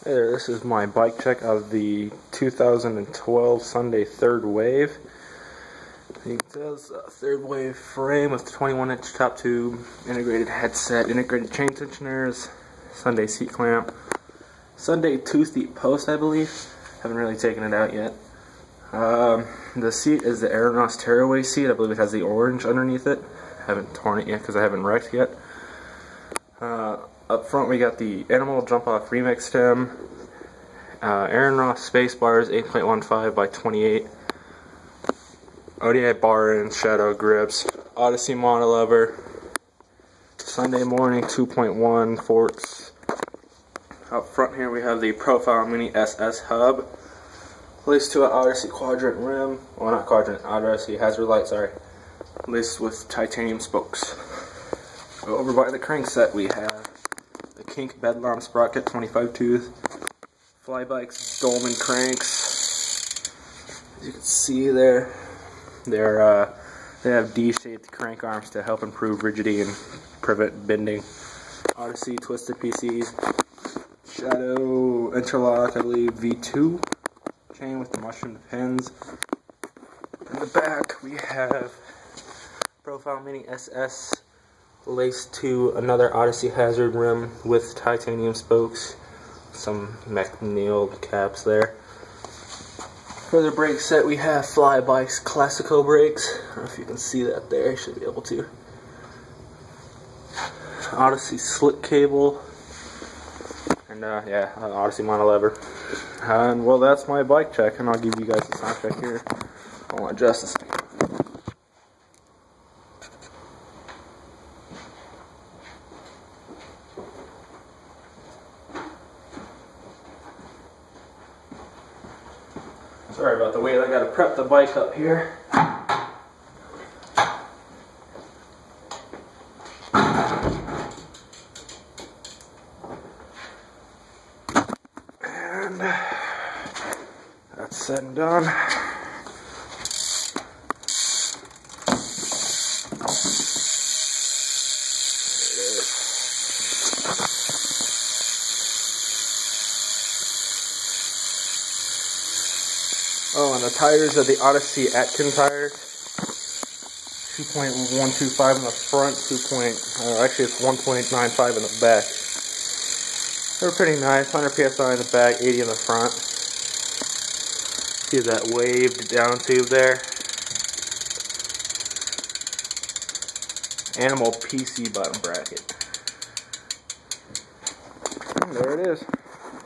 Hey there, this is my bike check of the 2012 Sunday Third Wave. You can tell it's a third wave frame with 21-inch top tube, integrated headset, integrated chain tensioners, Sunday seat clamp, Sunday two-seat post, I believe. Haven't really taken it out yet. The seat is the Aeronos Tearaway seat. I believe it has the orange underneath it. Haven't torn it yet because I haven't wrecked yet. Up front we got the Animal Jump Off Remix stem, Aeronos space bars 8.15 by 28, ODI bar and shadow grips, Odyssey monolever, Sunday morning 2.1 forks. Up front here we have the Profile Mini SS hub, laced to an Odyssey quadrant rim, well not quadrant, Odyssey hazard light, sorry, laced with titanium spokes. Over by the crankset we have the Kink Bedlam Sprocket 25 tooth, Flybike's Dolman cranks. As you can see there, they have D-shaped crank arms to help improve rigidity and prevent bending. Odyssey twisted PCs, Shadow interlock, I believe V2 chain with the mushroom pins. In the back we have Profile Mini SS laced to another Odyssey hazard rim with titanium spokes, some McNeil caps there. For the brake set we have Flybike's Classico brakes. I don't know if you can see that there, you should be able to. Odyssey slick cable, and yeah, Odyssey monolever. And well, that's my bike check, and I'll give you guys a sound check here. I'll adjust this. Sorry about the wait, I gotta prep the bike up here. And that's said and done. Oh, and the tires are the Odyssey Atkin tires. 2.125 in the front, actually it's 1.95 in the back. They're pretty nice, 100 PSI in the back, 80 in the front. See that waved down tube there? Animal PC bottom bracket. And there it is.